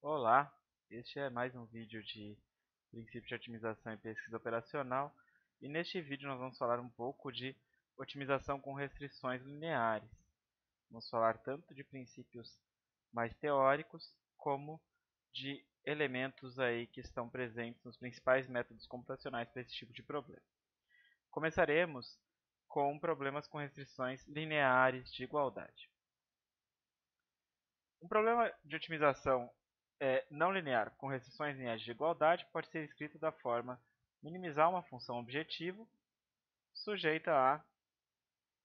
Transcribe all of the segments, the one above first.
Olá, este é mais um vídeo de princípio de otimização e pesquisa operacional e neste vídeo nós vamos falar um pouco de otimização com restrições lineares. Vamos falar tanto de princípios mais teóricos como de elementos aí que estão presentes nos principais métodos computacionais para esse tipo de problema. Começaremos com problemas com restrições lineares de igualdade. Um problema de otimização não linear com restrições lineares de igualdade pode ser escrito da forma minimizar uma função objetivo sujeita a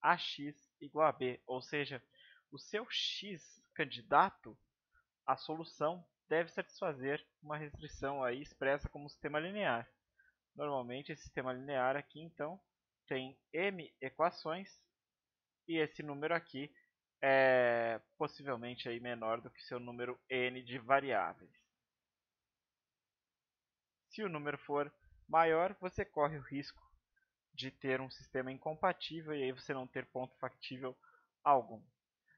ax igual a b, ou seja, o seu x candidato à solução deve satisfazer uma restrição aí expressa como sistema linear. Normalmente esse sistema linear aqui então tem m equações e esse número aqui é possivelmente aí menor do que seu número n de variáveis. Se o número for maior, você corre o risco de ter um sistema incompatível e aí você não ter ponto factível algum.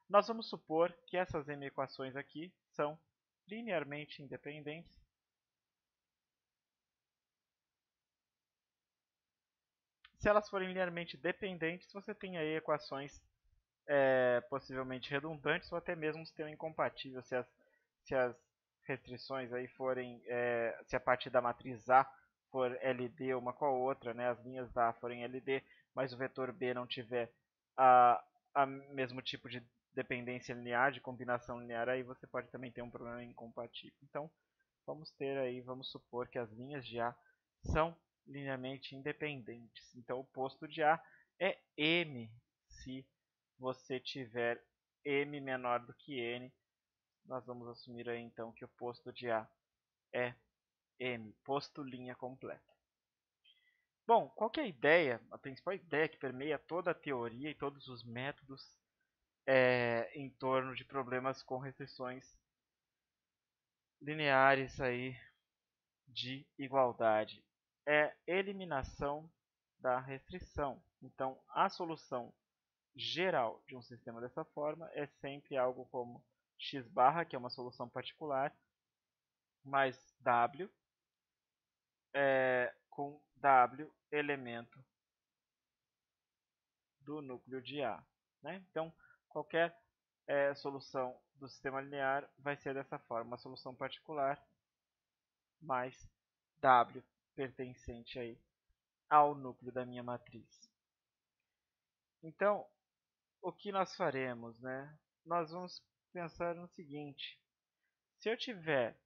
Nós vamos supor que essas m equações aqui são linearmente independentes. Se elas forem linearmente dependentes, você tem aí equações possivelmente redundantes ou até mesmo um sistema incompatível se as restrições aí forem, se a parte da matriz A for LD uma com a outra, né, as linhas da A forem LD, mas o vetor B não tiver a mesmo tipo de dependência linear, de combinação linear, aí você pode também ter um problema incompatível. Então, vamos supor que as linhas de A são linearmente independentes. Então, o posto de A é M se você tiver m menor do que n, nós vamos assumir aí então que o posto de A é m, posto linha completa. Bom, qual que é a ideia, a principal ideia que permeia toda a teoria e todos os métodos em torno de problemas com restrições lineares aí de igualdade? É eliminação da restrição. Então, a solução geral de um sistema dessa forma é sempre algo como x barra, que é uma solução particular, mais w, com w elemento do núcleo de A. Né? Então, qualquer solução do sistema linear vai ser dessa forma, uma solução particular mais w pertencente aí ao núcleo da minha matriz. Então, o que nós faremos? Né? Nós vamos pensar no seguinte: se eu tiver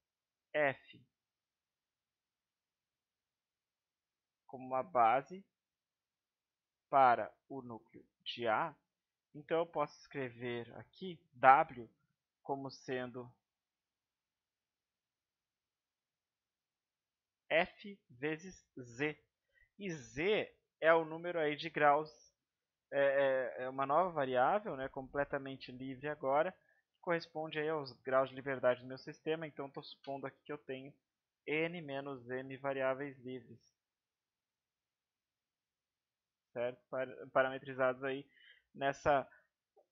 f como uma base para o núcleo de A, então eu posso escrever aqui W como sendo F vezes Z. E Z é o número aí de graus, é uma nova variável, né, completamente livre agora, que corresponde aí aos graus de liberdade do meu sistema. Então estou supondo aqui que eu tenho n menos m variáveis livres, certo? Parametrizados aí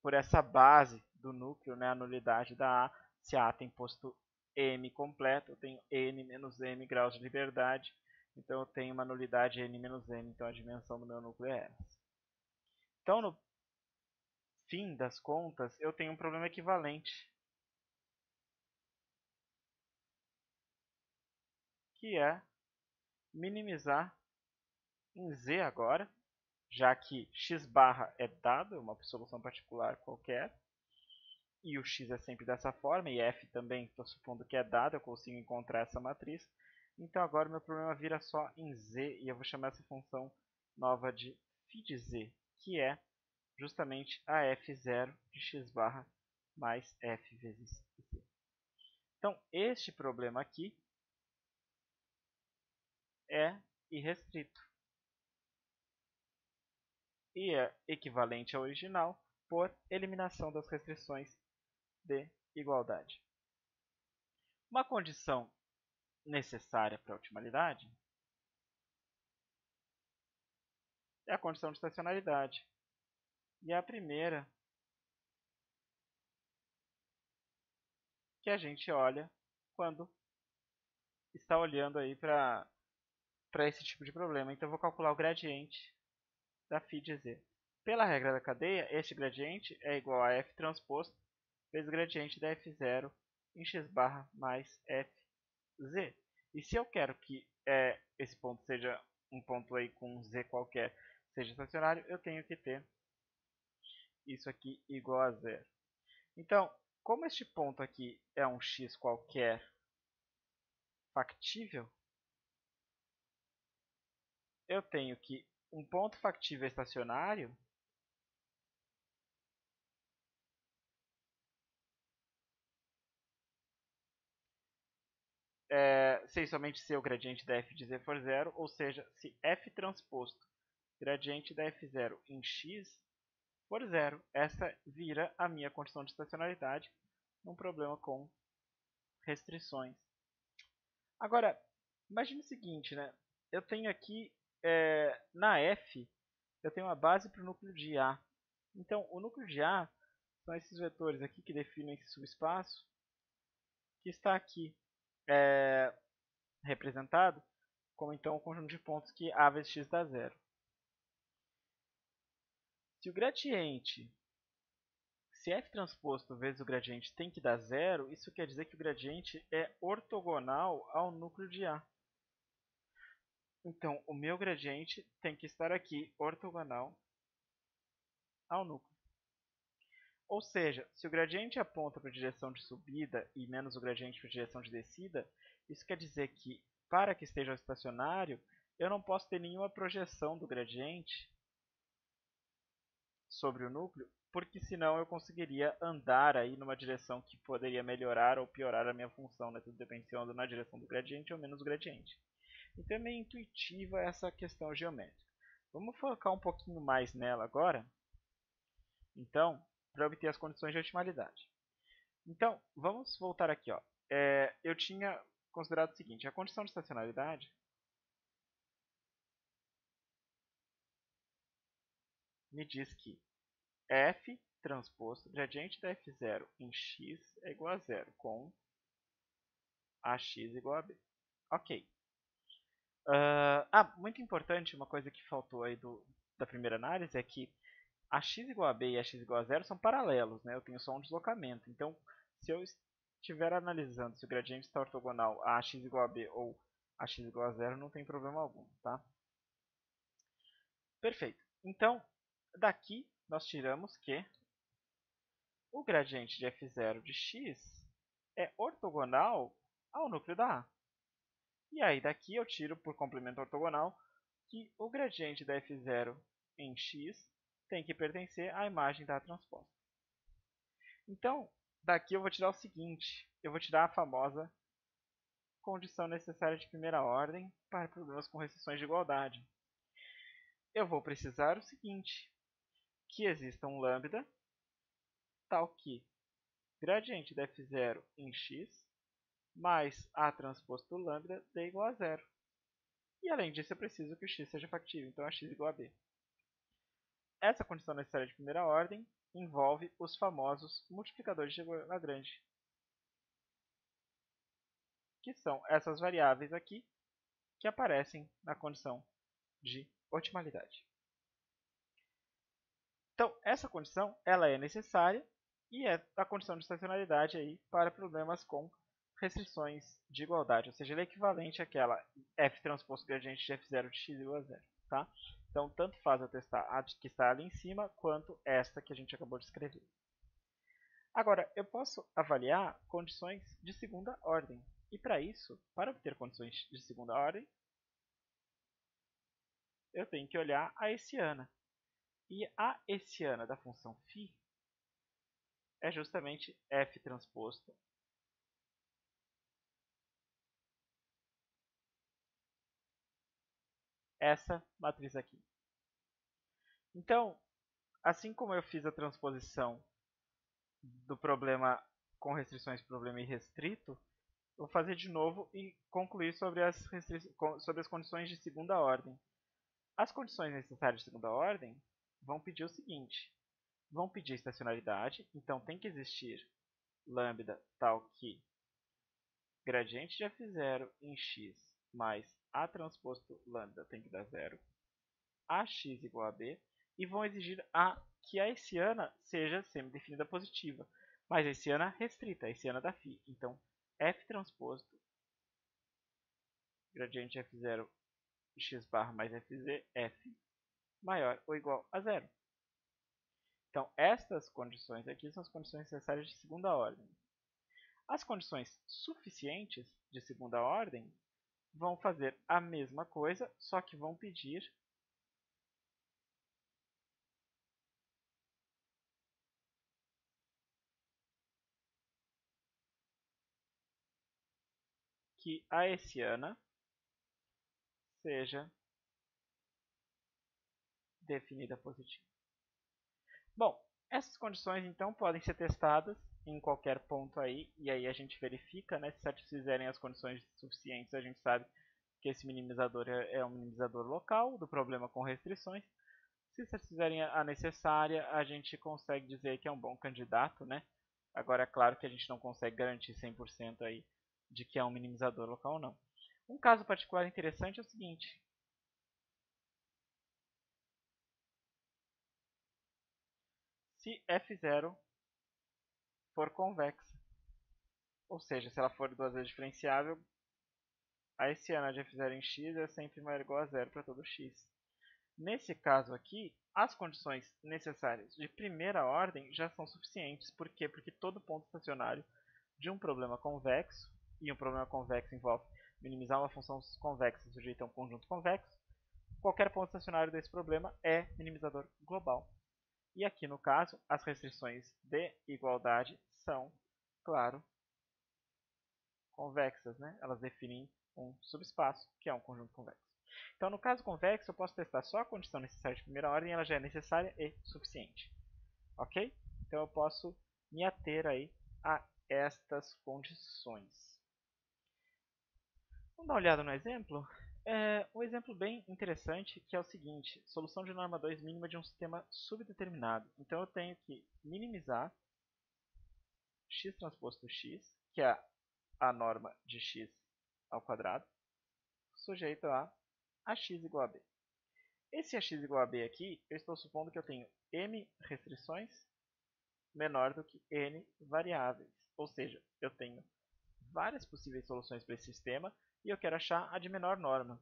por essa base do núcleo, né, a nulidade da A. Se a A tem posto m completo, eu tenho n menos m graus de liberdade. Então eu tenho uma nulidade n menos m, então a dimensão do meu núcleo é essa. Então, no fim das contas, eu tenho um problema equivalente, que é minimizar em z agora, já que x barra é dado, uma solução particular qualquer, e o x é sempre dessa forma, e f também estou supondo que é dado, eu consigo encontrar essa matriz. Então agora meu problema vira só em z, e eu vou chamar essa função nova de φ de z, que é justamente a f0 de x barra mais f vezes z. Então este problema aqui é irrestrito e é equivalente ao original por eliminação das restrições de igualdade. Uma condição necessária para a otimalidade é a condição de estacionalidade. E a primeira que a gente olha quando está olhando aí para esse tipo de problema. Então eu vou calcular o gradiente da φ de z. Pela regra da cadeia, este gradiente é igual a f transposto vezes o gradiente da f0 em x barra mais fz. E se eu quero que esse ponto seja um ponto aí com z qualquer, seja estacionário, eu tenho que ter isso aqui igual a zero. Então, como este ponto aqui é um x qualquer factível, eu tenho que um ponto factível estacionário se somente se o gradiente da f de z for zero, ou seja, se f transposto gradiente da f0 em x for zero, essa vira a minha condição de estacionalidade num problema com restrições. Agora, imagine o seguinte, né? Eu tenho aqui, na f, eu tenho uma base para o núcleo de A. Então, o núcleo de A são esses vetores aqui que definem esse subespaço, que está aqui representado como então o conjunto de pontos que A vezes x dá zero. Se o gradiente, se f transposto vezes o gradiente tem que dar zero, isso quer dizer que o gradiente é ortogonal ao núcleo de A. Então, o meu gradiente tem que estar aqui, ortogonal ao núcleo. Ou seja, se o gradiente aponta para a direção de subida e menos o gradiente para a direção de descida, isso quer dizer que, para que esteja estacionário, eu não posso ter nenhuma projeção do gradiente sobre o núcleo, porque senão eu conseguiria andar aí numa direção que poderia melhorar ou piorar a minha função, né? Tudo depende se eu ando na direção do gradiente ou menos gradiente. Então é meio intuitiva essa questão geométrica. Vamos focar um pouquinho mais nela agora, então, para obter as condições de otimalidade. Então, vamos voltar aqui. Ó. Eu tinha considerado o seguinte, a condição de estacionalidade me diz que f transposto gradiente da f0 em x é igual a zero, com ax igual a b. Ok. Muito importante, uma coisa que faltou aí da primeira análise é que ax igual a b e ax igual a zero são paralelos, né? Eu tenho só um deslocamento. Então, se eu estiver analisando se o gradiente está ortogonal a ax igual a b ou ax igual a zero, não tem problema algum, tá? Perfeito. Então, daqui nós tiramos que o gradiente de f0 de x é ortogonal ao núcleo da A. E aí daqui eu tiro por complemento ortogonal que o gradiente da f0 em x tem que pertencer à imagem da A transposta. Então, daqui eu vou tirar o seguinte, eu vou tirar a famosa condição necessária de primeira ordem para problemas com restrições de igualdade. Eu vou precisar o seguinte, que exista um lambda tal que gradiente da f0 em x mais A transposto lambda dê igual a zero. E além disso, eu preciso que o x seja factível, então é x igual a b. Essa condição necessária de primeira ordem envolve os famosos multiplicadores de Lagrange, que são essas variáveis aqui que aparecem na condição de otimalidade. Então, essa condição ela é necessária e é a condição de estacionalidade aí para problemas com restrições de igualdade, ou seja, ela é equivalente àquela f transposto gradiente de f0 de x igual a zero. Tá? Então, tanto faz eu testar a que está ali em cima, quanto esta que a gente acabou de escrever. Agora, eu posso avaliar condições de segunda ordem. E para isso, para obter condições de segunda ordem, eu tenho que olhar a hessiana. E a hessiana da função φ é justamente f transposto essa matriz aqui. Então, assim como eu fiz a transposição do problema com restrições para o problema irrestrito, eu vou fazer de novo e concluir sobre as condições de segunda ordem. As condições necessárias de segunda ordem vão pedir o seguinte, vão pedir estacionalidade, então tem que existir lambda tal que gradiente de f0 em x mais a transposto lambda tem que dar zero, ax igual a b, e vão exigir que a hessiana seja semidefinida positiva, mas a hessiana restrita, a hessiana da φ. Então, f transposto gradiente f0 x barra mais fz, f maior ou igual a zero. Então, estas condições aqui são as condições necessárias de segunda ordem. As condições suficientes de segunda ordem vão fazer a mesma coisa, só que vão pedir que a hessiana seja definida positiva. Bom, essas condições então podem ser testadas em qualquer ponto aí, e aí a gente verifica, né, se satisfizerem as condições suficientes, a gente sabe que esse minimizador é um minimizador local do problema com restrições. Se satisfizerem a necessária, a gente consegue dizer que é um bom candidato, né? Agora, é claro que a gente não consegue garantir 100% aí de que é um minimizador local ou não. Um caso particular interessante é o seguinte. Se f0 for convexa, ou seja, se ela for duas vezes diferenciável, a hessiana de f0 em x é sempre maior ou igual a zero para todo x. Nesse caso aqui, as condições necessárias de primeira ordem já são suficientes. Por quê? Porque todo ponto estacionário de um problema convexo, e um problema convexo envolve minimizar uma função convexa sujeita a um conjunto convexo, qualquer ponto estacionário desse problema é minimizador global. E aqui no caso, as restrições de igualdade são, claro, convexas, né? Elas definem um subespaço, que é um conjunto convexo. Então, no caso convexo, eu posso testar só a condição necessária de primeira ordem, ela já é necessária e suficiente. Ok? Então, eu posso me ater aí a estas condições. Vamos dar uma olhada no exemplo? Um exemplo bem interessante, que é o seguinte. Solução de norma 2 mínima de um sistema subdeterminado. Então, eu tenho que minimizar x transposto x, que é a norma de x ao quadrado, sujeito a ax igual a b. Esse ax igual a b aqui, eu estou supondo que eu tenho m restrições menor do que n variáveis. Ou seja, eu tenho várias possíveis soluções para esse sistema e eu quero achar a de menor norma.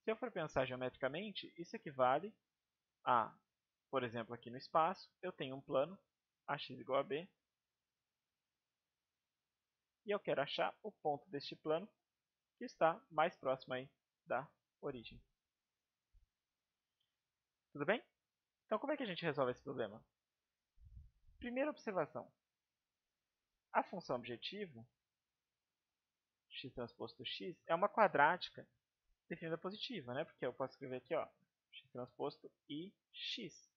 Se eu for pensar geometricamente, isso equivale a, por exemplo, aqui no espaço, eu tenho um plano ax igual a b e eu quero achar o ponto deste plano que está mais próximo aí da origem. Tudo bem? Então, como é que a gente resolve esse problema? Primeira observação. A função objetivo, x transposto x, é uma quadrática definida positiva, né? Porque eu posso escrever aqui, ó, x transposto i x.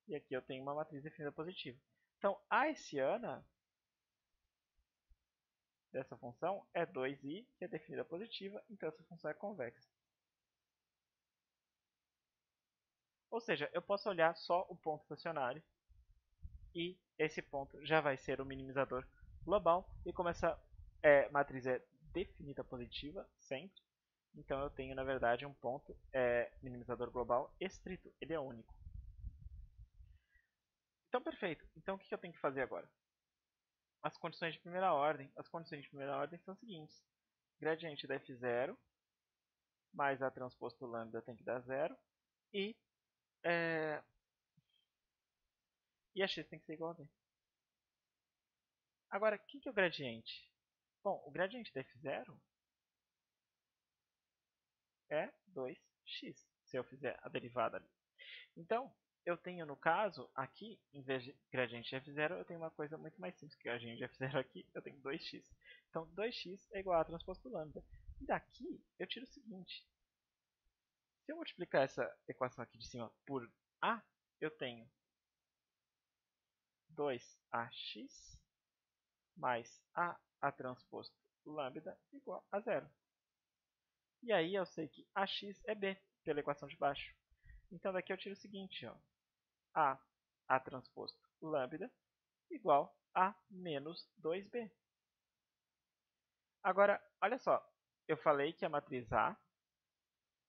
E aqui eu tenho uma matriz definida positiva. Então, a hessiana dessa função é 2i, que é definida positiva, então essa função é convexa. Ou seja, eu posso olhar só o ponto estacionário e esse ponto já vai ser o minimizador global. E como essa matriz é definida positiva sempre, então eu tenho, na verdade, um ponto minimizador global estrito. Ele é único. Então, perfeito. Então, o que eu tenho que fazer agora? As condições de primeira ordem. As condições de primeira ordem são as seguintes. Gradiente da f0 mais a transposto lambda tem que dar zero. E a x tem que ser igual a b. Agora, o que é o gradiente? Bom, o gradiente da f0 é 2x, se eu fizer a derivada ali. Então, eu tenho no caso, aqui, em vez de gradiente de f0, eu tenho uma coisa muito mais simples que gradiente de f0 aqui, eu tenho 2x. Então, 2x é igual a transposto lambda. E daqui, eu tiro o seguinte. Se eu multiplicar essa equação aqui de cima por a, eu tenho 2ax mais a transposto lambda igual a zero. E aí eu sei que ax é b, pela equação de baixo. Então daqui eu tiro o seguinte, ó, a transposto lambda igual a menos 2b. Agora, olha só, eu falei que a matriz A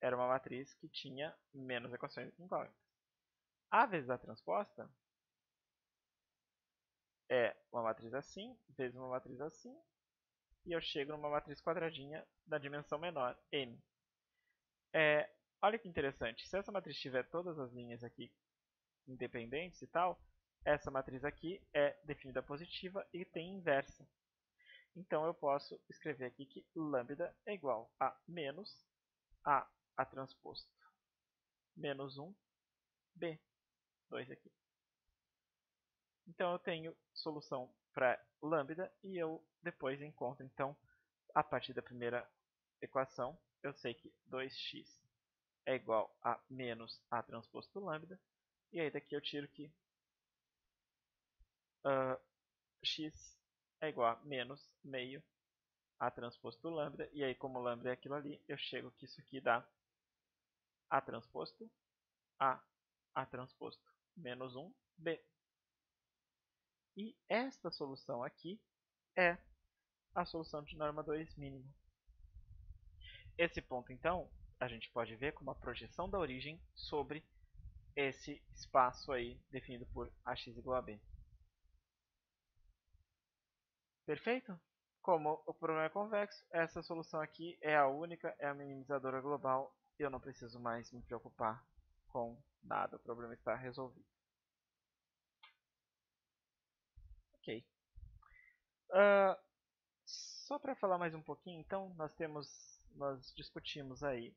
era uma matriz que tinha menos equações incógnitas. A vezes A transposta é uma matriz assim, vezes uma matriz assim, e eu chego numa matriz quadradinha da dimensão menor, M. Olha que interessante, se essa matriz tiver todas as linhas aqui independentes e tal, essa matriz aqui é definida positiva e tem inversa. Então eu posso escrever aqui que lambda é igual a menos A transposto menos 1, B, 2 aqui. Então eu tenho solução para lambda e eu depois encontro, então, a partir da primeira equação, eu sei que 2x é igual a menos A transposto lambda, e aí daqui eu tiro que x é igual a menos meio A transposto lambda, e aí como lambda é aquilo ali, eu chego que isso aqui dá A transposto A transposto menos 1, B. E esta solução aqui é a solução de norma 2 mínima. Esse ponto, então, a gente pode ver como a projeção da origem sobre esse espaço aí definido por ax igual a b. Perfeito? Como o problema é convexo, essa solução aqui é a única, é a minimizadora global. Eu não preciso mais me preocupar com nada, o problema está resolvido. Ok. Só para falar mais um pouquinho, então, nós discutimos aí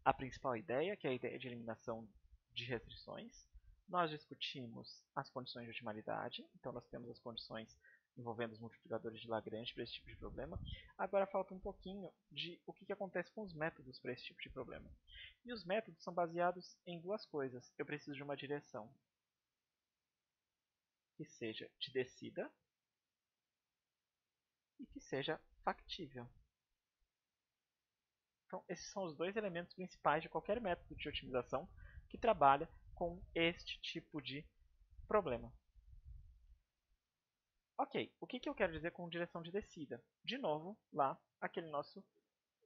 a principal ideia, que é a ideia de eliminação de restrições. Nós discutimos as condições de otimalidade, então nós temos as condições envolvendo os multiplicadores de Lagrange para esse tipo de problema. Agora falta um pouquinho de o que acontece com os métodos para esse tipo de problema. E os métodos são baseados em duas coisas. Eu preciso de uma direção que seja de descida e que seja factível. Então, esses são os dois elementos principais de qualquer método de otimização que trabalha com este tipo de problema. Ok, o que eu quero dizer com direção de descida? De novo, lá, aquele nosso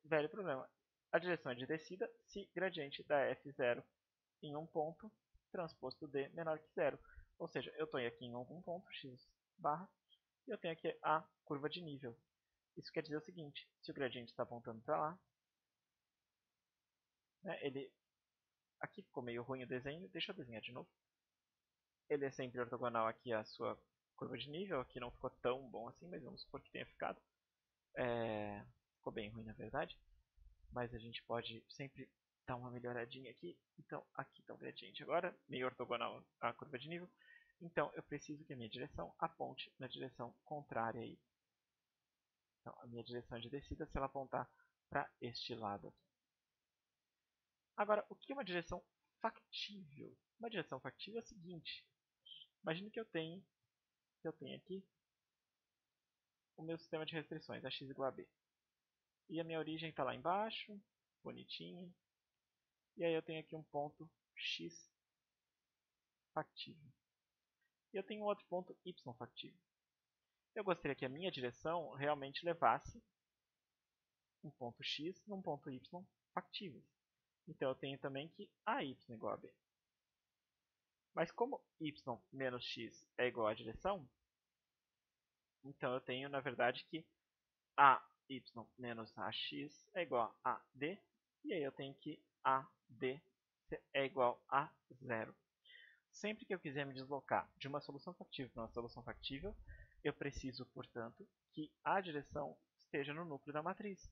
velho problema. A direção é de descida se gradiente da f0 em um ponto transposto d menor que zero. Ou seja, eu estou aqui em algum ponto, x barra, e eu tenho aqui a curva de nível. Isso quer dizer o seguinte, se o gradiente está apontando para lá, né, aqui ficou meio ruim o desenho, deixa eu desenhar de novo. Ele é sempre ortogonal aqui à sua curva de nível, aqui não ficou tão bom assim, mas vamos supor que tenha ficado. Ficou bem ruim na verdade, mas a gente pode sempre dar uma melhoradinha aqui. Então aqui está o gradiente agora, meio ortogonal à curva de nível. Então eu preciso que a minha direção aponte na direção contrária aí. Então a minha direção de descida se ela apontar para este lado aqui. Agora, o que é uma direção factível? Uma direção factível é o seguinte. Imagine que eu tenho aqui o meu sistema de restrições, a x igual a b. E a minha origem está lá embaixo, bonitinha. E aí eu tenho aqui um ponto x factível. E eu tenho um outro ponto y factível. Eu gostaria que a minha direção realmente levasse um ponto x num ponto y factíveis. Então eu tenho também que AY igual a b. Mas como y menos x é igual à direção, então eu tenho, na verdade, que AY menos AX é igual a D. E aí eu tenho que AD é igual a zero. Sempre que eu quiser me deslocar de uma solução factível para uma solução factível, eu preciso, portanto, que a direção esteja no núcleo da matriz.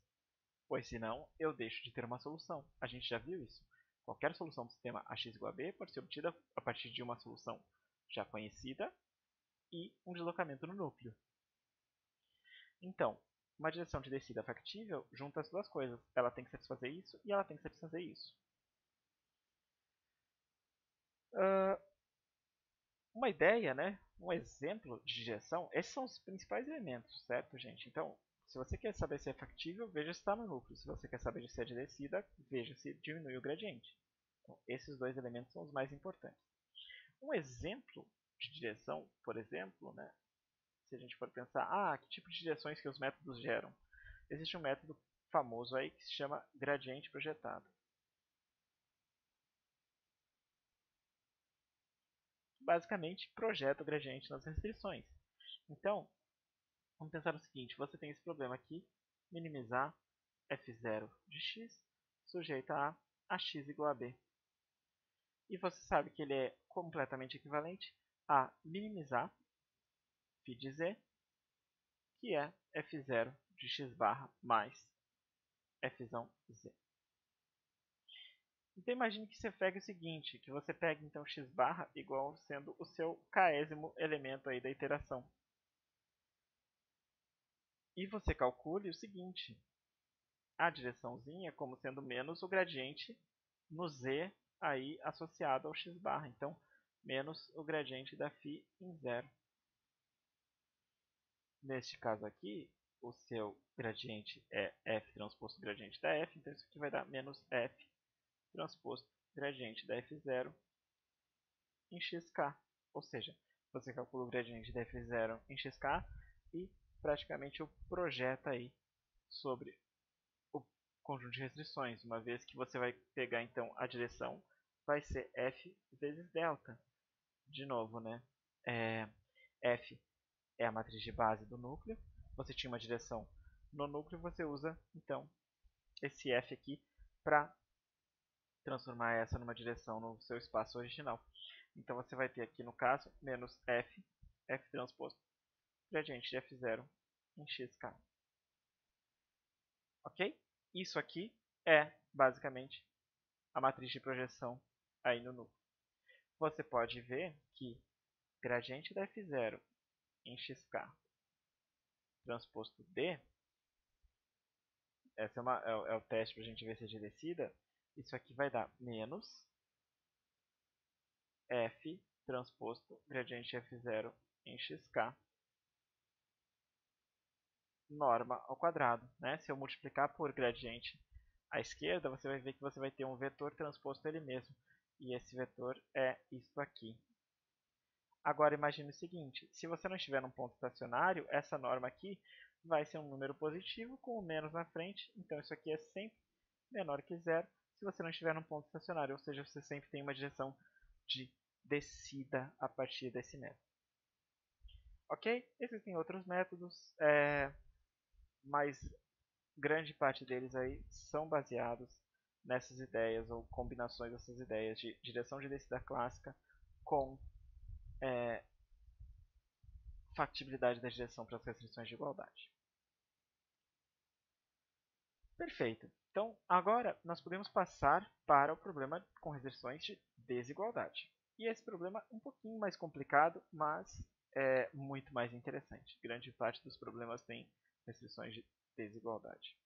Pois senão, eu deixo de ter uma solução. A gente já viu isso. Qualquer solução do sistema AX igual a B pode ser obtida a partir de uma solução já conhecida e um deslocamento no núcleo. Então, uma direção de descida factível junta as duas coisas. Ela tem que satisfazer isso e ela tem que satisfazer isso. Uma ideia, né? Um exemplo de direção, esses são os principais elementos, certo, gente? Então, se você quer saber se é factível, veja se está no núcleo. Se você quer saber se é de descida, veja se diminui o gradiente. Então, esses dois elementos são os mais importantes. Um exemplo de direção, por exemplo, né? Se a gente for pensar, que tipo de direções que os métodos geram? existe um método famoso aí que se chama gradiente projetado. Basicamente, projeta o gradiente nas restrições. Então, vamos pensar no seguinte, você tem esse problema aqui, minimizar f0 de x sujeito a x igual a b. E você sabe que ele é completamente equivalente a minimizar φ de z, que é f0 de x barra mais fzão z. Então imagine que você pegue o seguinte, que você pegue então x barra igual sendo o seu késimo elemento aí da iteração. E você calcule o seguinte, a direçãozinha como sendo menos o gradiente no z aí associado ao x barra. Então, menos o gradiente da φ em zero. Neste caso aqui, o seu gradiente é f transposto gradiente da f, então isso aqui vai dar menos f transposto gradiente da f0 em xk. Ou seja, você calcula o gradiente da f0 em xk e praticamente o projeta aí sobre o conjunto de restrições, uma vez que você vai pegar então a direção vai ser f vezes delta. De novo, né? F é a matriz de base do núcleo. Você tinha uma direção no núcleo, você usa então esse f aqui para transformar essa numa direção no seu espaço original. Então você vai ter aqui no caso menos f transposto gradiente de f0 em xk. Ok? Isso aqui é basicamente a matriz de projeção aí no núcleo. Você pode ver que gradiente da f0 em xk transposto d, essa é o teste para a gente ver se é de descida, isso aqui vai dar menos f transposto gradiente f0 em xk norma ao quadrado. Né? Se eu multiplicar por gradiente à esquerda, você vai ver que você vai ter um vetor transposto ele mesmo. E esse vetor é isso aqui. Agora imagine o seguinte, se você não estiver num ponto estacionário, essa norma aqui vai ser um número positivo com o menos na frente, então isso aqui é sempre menor que zero se você não estiver num ponto estacionário, ou seja, você sempre tem uma direção de descida a partir desse método. Ok? Existem outros métodos, mas grande parte deles aí são baseados nessas ideias ou combinações dessas ideias de direção de descida clássica com factibilidade da direção para as restrições de igualdade. Perfeito. Então, agora nós podemos passar para o problema com restrições de desigualdade. E esse problema é um pouquinho mais complicado, mas é muito mais interessante. Grande parte dos problemas tem restrições de desigualdade.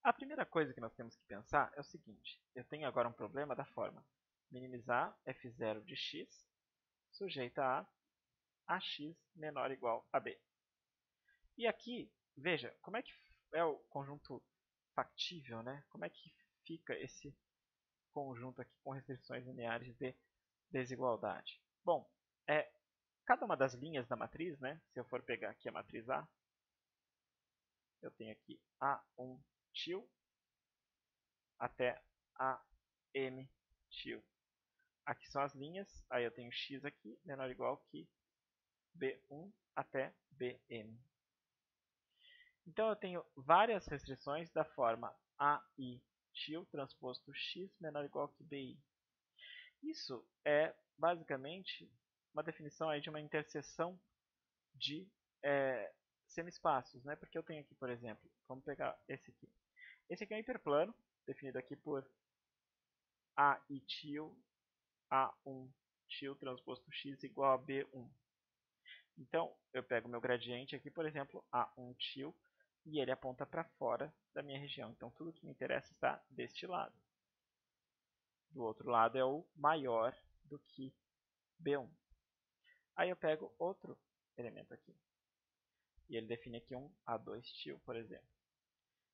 A primeira coisa que nós temos que pensar é o seguinte. Eu tenho agora um problema da forma minimizar f0 de x sujeita a ax menor ou igual a b. E aqui, veja, como é que é o conjunto factível, né? Como é que fica esse conjunto aqui com restrições lineares de desigualdade? Bom, cada uma das linhas da matriz, né? Se eu for pegar aqui a matriz A, eu tenho aqui A1 til até AM til. Aqui são as linhas, aí eu tenho x aqui menor ou igual que B1 até Bm. Então eu tenho várias restrições da forma AI til transposto x menor ou igual que BI. Isso é basicamente uma definição aí de uma interseção de semi-espaços, né? Porque eu tenho aqui, por exemplo, vamos pegar esse aqui. Esse aqui é um hiperplano, definido aqui por AI til A1 til transposto x igual a B1. Então, eu pego o meu gradiente aqui, por exemplo, A1 til, e ele aponta para fora da minha região. Então, tudo que me interessa está deste lado. Do outro lado é o maior do que B1. Aí eu pego outro elemento aqui. E ele define aqui um A2 til, por exemplo.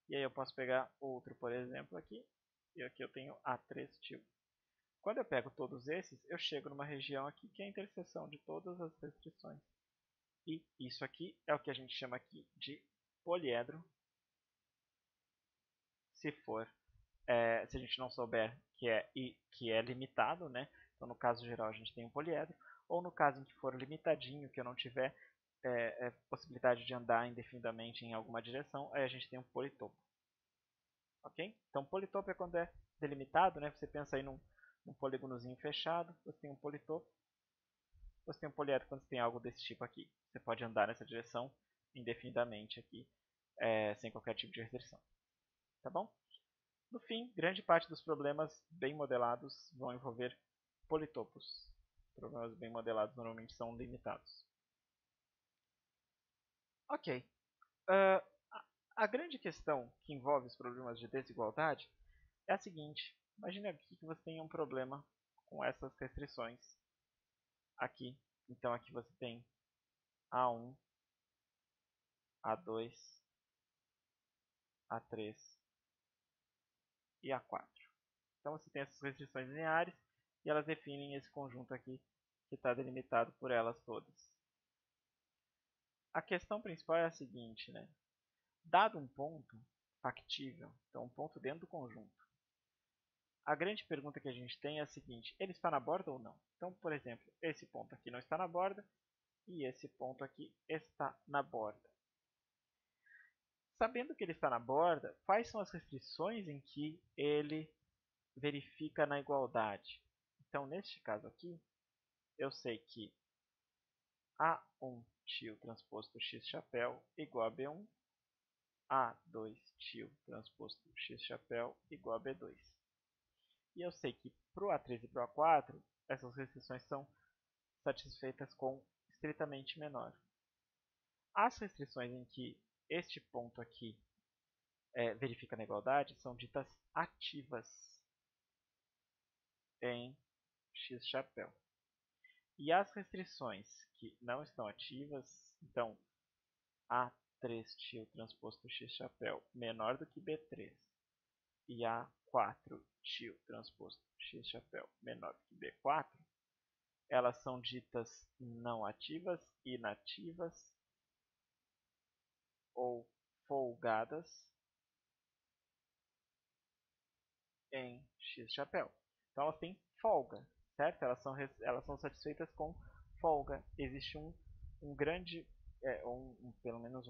E aí eu posso pegar outro, por exemplo, aqui. E aqui eu tenho A3 til. Quando eu pego todos esses, eu chego numa região aqui que é a interseção de todas as restrições. E isso aqui é o que a gente chama aqui de poliedro se a gente não souber que é limitado, né? Então, no caso geral, a gente tem um poliedro. Ou no caso em que for limitadinho, que eu não tiver possibilidade de andar indefinidamente em alguma direção, aí a gente tem um politopo. Ok? Então, politopo é quando é delimitado, né? Você pensa aí num polígonozinho fechado, você tem um politopo. Você tem um poliedro quando você tem algo desse tipo aqui. Você pode andar nessa direção indefinidamente aqui, sem qualquer tipo de restrição. Tá bom? No fim, grande parte dos problemas bem modelados vão envolver politopos. Problemas bem modelados normalmente são limitados. Ok. A grande questão que envolve os problemas de desigualdade é a seguinte. Imagine aqui que você tem um problema com essas restrições aqui. Então aqui você tem A1, A2, A3 e A4. Então você tem essas restrições lineares e elas definem esse conjunto aqui que está delimitado por elas todas. A questão principal é a seguinte, né? Dado um ponto factível, então um ponto dentro do conjunto, a grande pergunta que a gente tem é a seguinte, ele está na borda ou não? Então, por exemplo, esse ponto aqui não está na borda e esse ponto aqui está na borda. Sabendo que ele está na borda, quais são as restrições em que ele verifica na igualdade? Então, neste caso aqui, eu sei que A1 tio transposto x chapéu igual a B1, A2 tio transposto x chapéu igual a B2. E eu sei que para o A3 e para o A4, essas restrições são satisfeitas com estritamente menor. As restrições em que este ponto aqui verifica na igualdade são ditas ativas em x chapéu. E as restrições que não estão ativas, então A3 tio transposto x chapéu menor do que B3 e A4 tio transposto x chapéu menor do que B4, elas são ditas não ativas, inativas ou folgadas em x chapéu. Então elas têm folga, certo? Elas são satisfeitas com folga. Existe um grande, pelo menos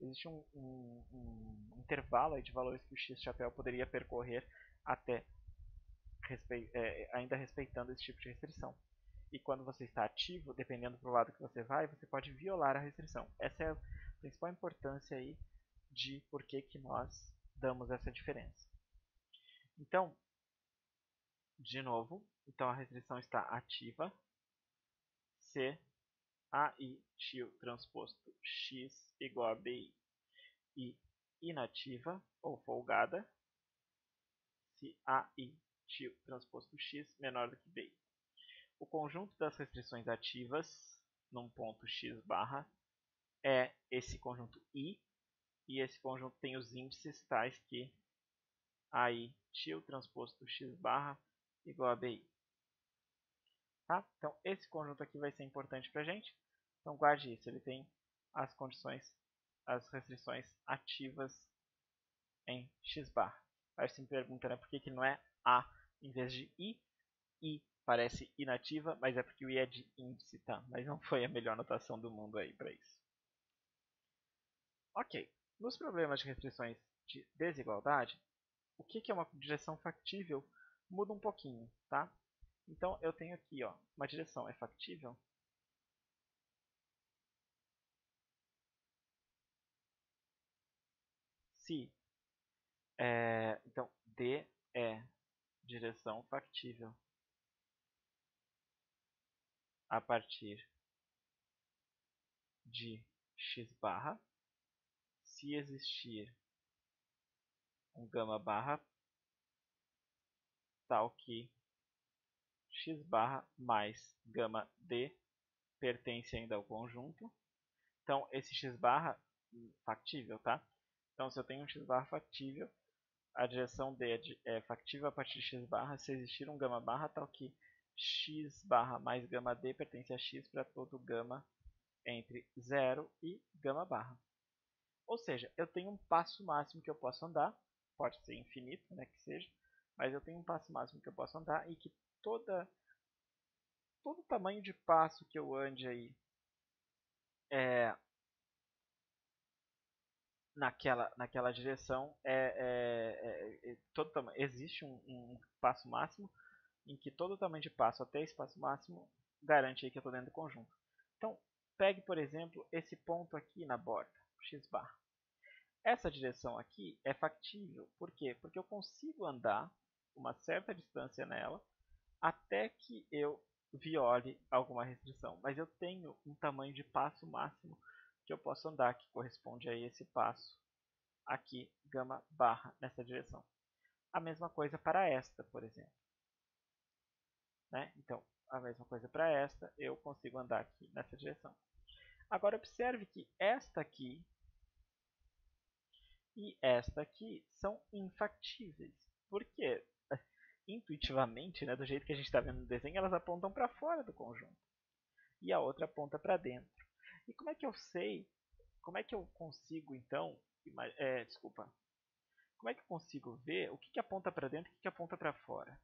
existe um intervalo aí de valores que o x chapéu poderia percorrer até ainda respeitando esse tipo de restrição. E quando você está ativo, dependendo do lado que você vai, você pode violar a restrição. Essa é a principal importância aí de por que nós damos essa diferença. Então, de novo, então a restrição está ativa se AI tio transposto x igual a BI e inativa ou folgada se AI tio transposto x menor do que BI. O conjunto das restrições ativas num ponto x barra é esse conjunto I, e esse conjunto tem os índices tais que AI tio transposto x barra igual a BI. Tá? Então, esse conjunto aqui vai ser importante para a gente. Então, guarde isso. Ele tem as condições, as restrições ativas em x barra. Aí você me pergunta, né, por que não é A em vez de I? I parece inativa, mas é porque o I é de índice, tá? Mas não foi a melhor notação do mundo aí para isso. Ok. Nos problemas de restrições de desigualdade, o que é uma direção factível muda um pouquinho, tá? Então, eu tenho aqui, ó, uma direção é factível se, então, D é direção factível a partir de x barra, se existir um gama barra tal que x barra mais gama D pertence ainda ao conjunto. Então, esse x barra factível, tá? Então, se eu tenho um x barra factível, a direção D é factível a partir de x barra se existir um gama barra tal que x barra mais gama D pertence a x para todo gama entre 0 e gama barra. Ou seja, eu tenho um passo máximo que eu posso andar, pode ser infinito, né, que seja, mas eu tenho um passo máximo que eu posso andar e que todo o tamanho de passo que eu ande aí é, naquela direção todo tamanho, existe um passo máximo em que todo o tamanho de passo até esse passo máximo garante aí que eu estou dentro do conjunto. Então, pegue, por exemplo, esse ponto aqui na borda, x bar. Essa direção aqui é factível. Por quê? Porque eu consigo andar uma certa distância nela até que eu viole alguma restrição. Mas eu tenho um tamanho de passo máximo que eu posso andar, que corresponde a esse passo aqui, gama barra, nessa direção. A mesma coisa para esta, por exemplo. Né? Então, a mesma coisa para esta, eu consigo andar aqui nessa direção. Agora, observe que esta aqui e esta aqui são infactíveis. Por quê? Intuitivamente, né, do jeito que a gente está vendo no desenho, elas apontam para fora do conjunto. E a outra aponta para dentro. E como é que eu sei, como é que eu consigo, então, desculpa, como é que eu consigo ver o que aponta para dentro e o que aponta para fora?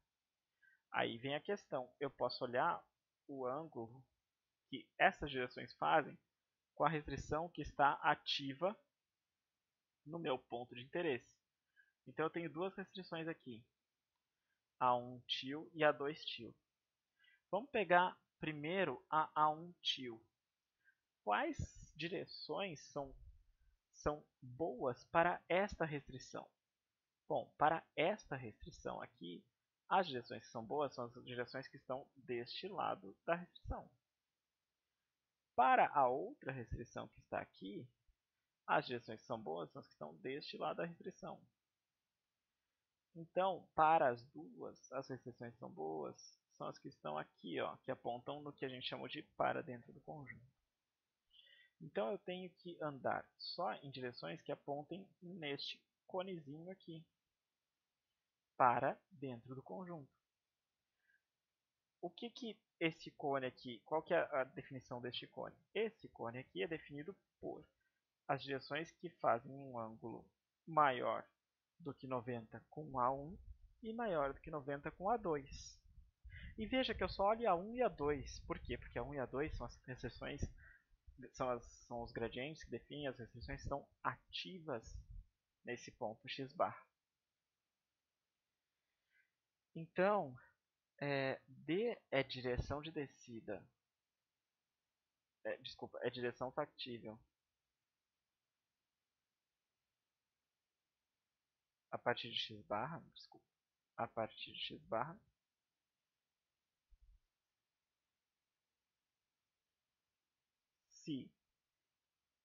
Aí vem a questão, eu posso olhar o ângulo que essas direções fazem com a restrição que está ativa no meu ponto de interesse. Então eu tenho duas restrições aqui, A1 til e A2 til. Vamos pegar primeiro a A1 til. Quais direções são boas para esta restrição? Bom, para esta restrição aqui, as direções que são boas são as direções que estão deste lado da restrição. Para a outra restrição que está aqui, as direções que são boas são as que estão deste lado da restrição. Então, para as duas, as restrições que são boas são as que estão aqui, ó, que apontam no que a gente chamou de para dentro do conjunto. Então, eu tenho que andar só em direções que apontem neste conezinho aqui, para dentro do conjunto. O que esse cone aqui, qual que é a definição deste cone? Esse cone aqui é definido por as direções que fazem um ângulo maior do que 90 com A1 e maior do que 90 com A2. E veja que eu só olho A1 e A2. Por quê? Porque A1 e A2 são as restrições, são os gradientes que definem as restrições que estão ativas nesse ponto x bar. Então, D é direção de descida. Desculpa, é direção factível a partir de x barra, desculpa, a partir de x barra, se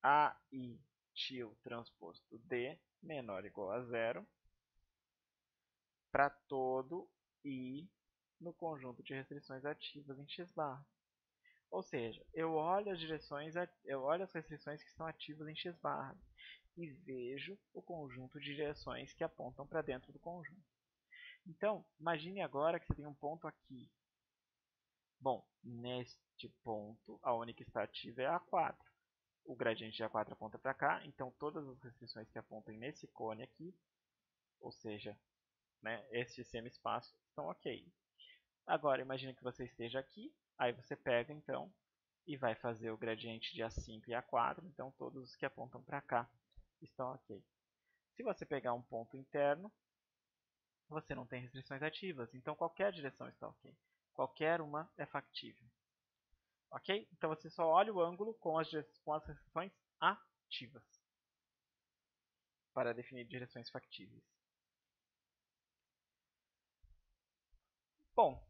AI til transposto D menor ou igual a zero para todo I no conjunto de restrições ativas em x barra. Ou seja, eu olho as restrições que estão ativas em x barra e vejo o conjunto de direções que apontam para dentro do conjunto. Então, imagine agora que você tem um ponto aqui. Bom, neste ponto, a única que está ativa é a A4. O gradiente de A4 aponta para cá, então todas as restrições que apontam nesse cone aqui, ou seja, né, este semi-espaço, estão ok. Agora, imagine que você esteja aqui, aí você pega então e vai fazer o gradiente de A5 e A4, então todos os que apontam para cá estão ok. Se você pegar um ponto interno, você não tem restrições ativas, então qualquer direção está ok. Qualquer uma é factível. Ok? Então você só olha o ângulo com as restrições ativas para definir direções factíveis. Bom,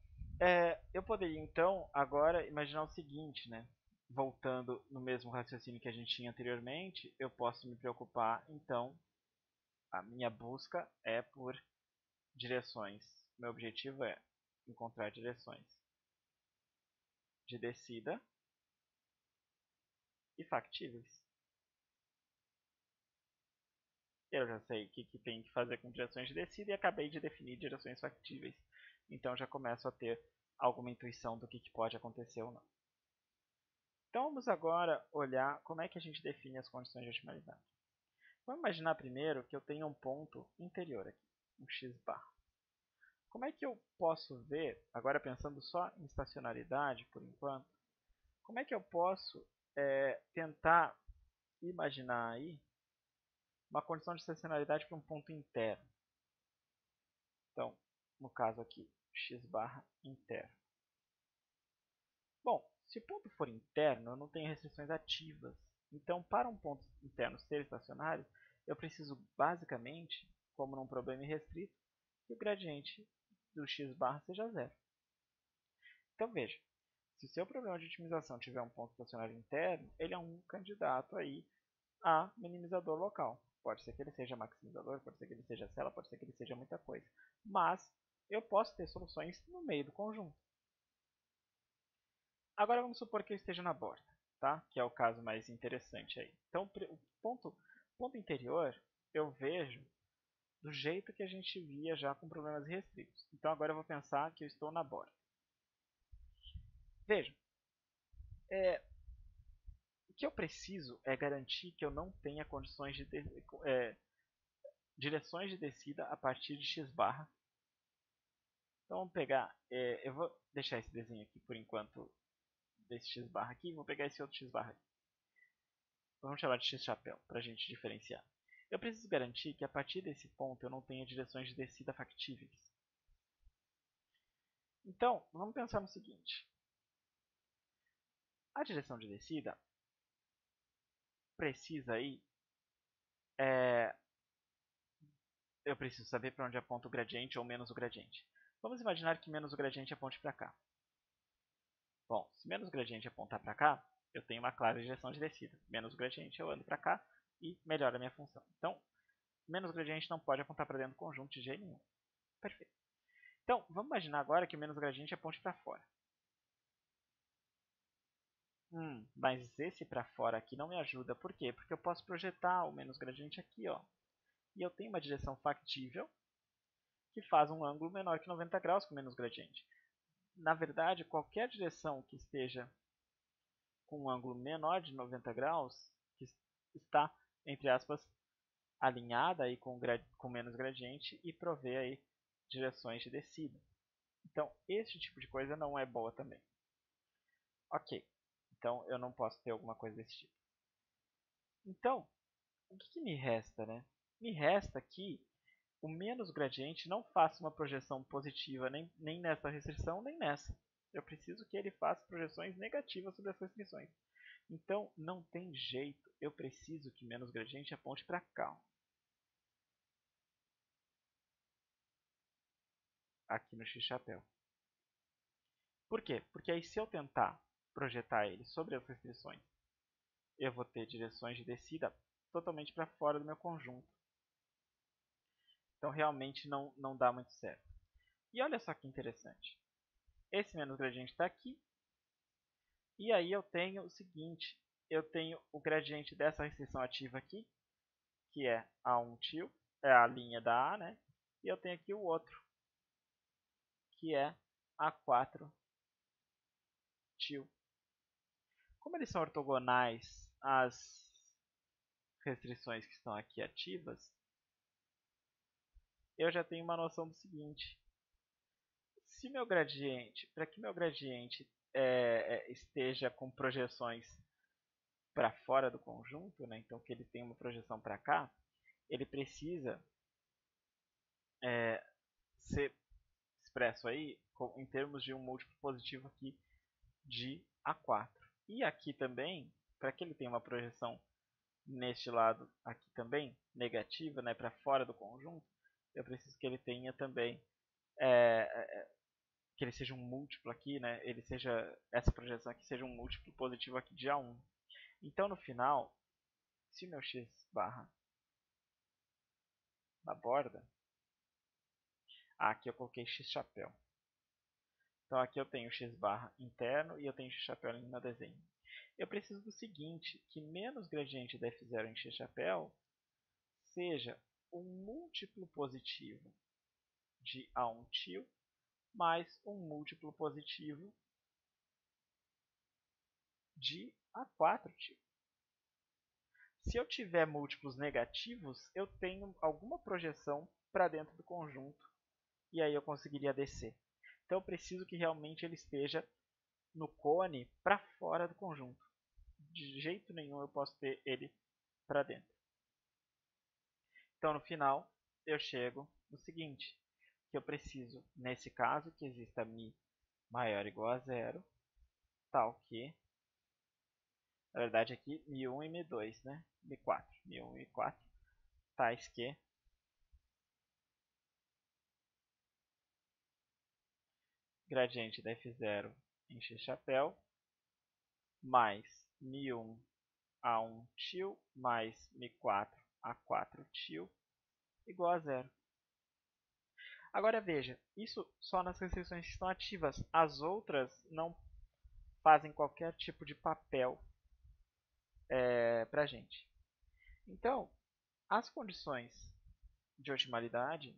eu poderia então agora imaginar o seguinte, né? Voltando no mesmo raciocínio que a gente tinha anteriormente, eu posso me preocupar, então, a minha busca é por direções. Meu objetivo é encontrar direções de descida e factíveis. Eu já sei o que tem que fazer com direções de descida e acabei de definir direções factíveis. Então já começo a ter alguma intuição do que pode acontecer ou não. Então vamos agora olhar como é que a gente define as condições de otimalidade. Vamos imaginar primeiro que eu tenho um ponto interior aqui, um x bar. Como é que eu posso ver, agora pensando só em estacionalidade por enquanto, como é que eu posso tentar imaginar aí uma condição de estacionalidade para um ponto interno? Então, no caso aqui, x barra interno. Bom, se o ponto for interno, eu não tenho restrições ativas. Então, para um ponto interno ser estacionário, eu preciso basicamente, como num problema irrestrito, que o gradiente do x barra seja zero. Então, veja, se o seu problema de otimização tiver um ponto estacionário interno, ele é um candidato aí a minimizador local. Pode ser que ele seja maximizador, pode ser que ele seja cela, pode ser que ele seja muita coisa. Mas eu posso ter soluções no meio do conjunto. Agora vamos supor que eu esteja na borda, tá? Que é o caso mais interessante aí. Então, o ponto interior eu vejo do jeito que a gente via já com problemas restritos. Então agora eu vou pensar que eu estou na borda. Veja, o que eu preciso é garantir que eu não tenha condições de direções de descida a partir de x barra. Então vamos pegar, eu vou deixar esse desenho aqui por enquanto desse x barra aqui, vou pegar esse outro x barra aqui. Vamos chamar de x chapéu para a gente diferenciar. Eu preciso garantir que a partir desse ponto eu não tenha direções de descida factíveis. Então, vamos pensar no seguinte. A direção de descida precisa aí eu preciso saber para onde aponta o gradiente ou menos o gradiente. Vamos imaginar que menos o gradiente aponte para cá. Bom, se menos o gradiente apontar para cá, eu tenho uma clara direção de descida. Menos o gradiente eu ando para cá e melhora a minha função. Então, menos o gradiente não pode apontar para dentro do conjunto de jeito nenhum. Perfeito. Então, vamos imaginar agora que o menos gradiente aponte para fora. Mas esse para fora aqui não me ajuda. Por quê? Porque eu posso projetar o menos gradiente aqui, ó. E eu tenho uma direção factível que faz um ângulo menor que 90 graus com menos gradiente. Na verdade, qualquer direção que esteja com um ângulo menor de 90 graus, que está, entre aspas, alinhada aí com menos gradiente e provê aí direções de descida. Então, esse tipo de coisa não é boa também. Ok, então eu não posso ter alguma coisa desse tipo. Então, o que me resta, né? Me resta que o menos gradiente não faça uma projeção positiva nem nessa restrição, nem nessa. Eu preciso que ele faça projeções negativas sobre essas restrições. Então, não tem jeito. Eu preciso que menos gradiente aponte para cá. Aqui no x-chapéu. Por quê? Porque aí se eu tentar projetar ele sobre as restrições, eu vou ter direções de descida totalmente para fora do meu conjunto. Então realmente não dá muito certo. E olha só que interessante. Esse menos gradiente está aqui. E aí eu tenho o seguinte. Eu tenho o gradiente dessa restrição ativa aqui, que é A1 til, é a linha da A, né? E eu tenho aqui o outro, que é A4 til. Como eles são ortogonais às restrições que estão aqui ativas, eu já tenho uma noção do seguinte. Se meu gradiente, para que meu gradiente esteja com projeções para fora do conjunto, né, então que ele tenha uma projeção para cá, ele precisa ser expresso aí em termos de um múltiplo positivo aqui de A4. E aqui também, para que ele tenha uma projeção neste lado aqui também, negativa, né, para fora do conjunto, eu preciso que ele tenha também, que ele seja um múltiplo aqui, né, ele seja, essa projeção aqui seja um múltiplo positivo aqui de A1. Então, no final, se meu x barra na borda, aqui eu coloquei x chapéu. Então aqui eu tenho x barra interno e eu tenho x chapéu ali no desenho. Eu preciso do seguinte, que menos gradiente de f0 em x chapéu seja um múltiplo positivo de A1 til mais um múltiplo positivo de A4 til. Se eu tiver múltiplos negativos, eu tenho alguma projeção para dentro do conjunto e aí eu conseguiria descer. Então eu preciso que realmente ele esteja no cone para fora do conjunto. De jeito nenhum eu posso ter ele para dentro. Então no final eu chego no seguinte, que eu preciso, nesse caso, que exista mi maior ou igual a zero, tal que, na verdade aqui mi1 e mi2, né? mi4, mi1 e mi4, tais que gradiente da f0 em x chapéu mais mi1 a 1 til mais mi4 a 4 til igual a zero. Agora veja, isso só nas restrições que estão ativas. As outras não fazem qualquer tipo de papel para a gente. Então, as condições de otimalidade,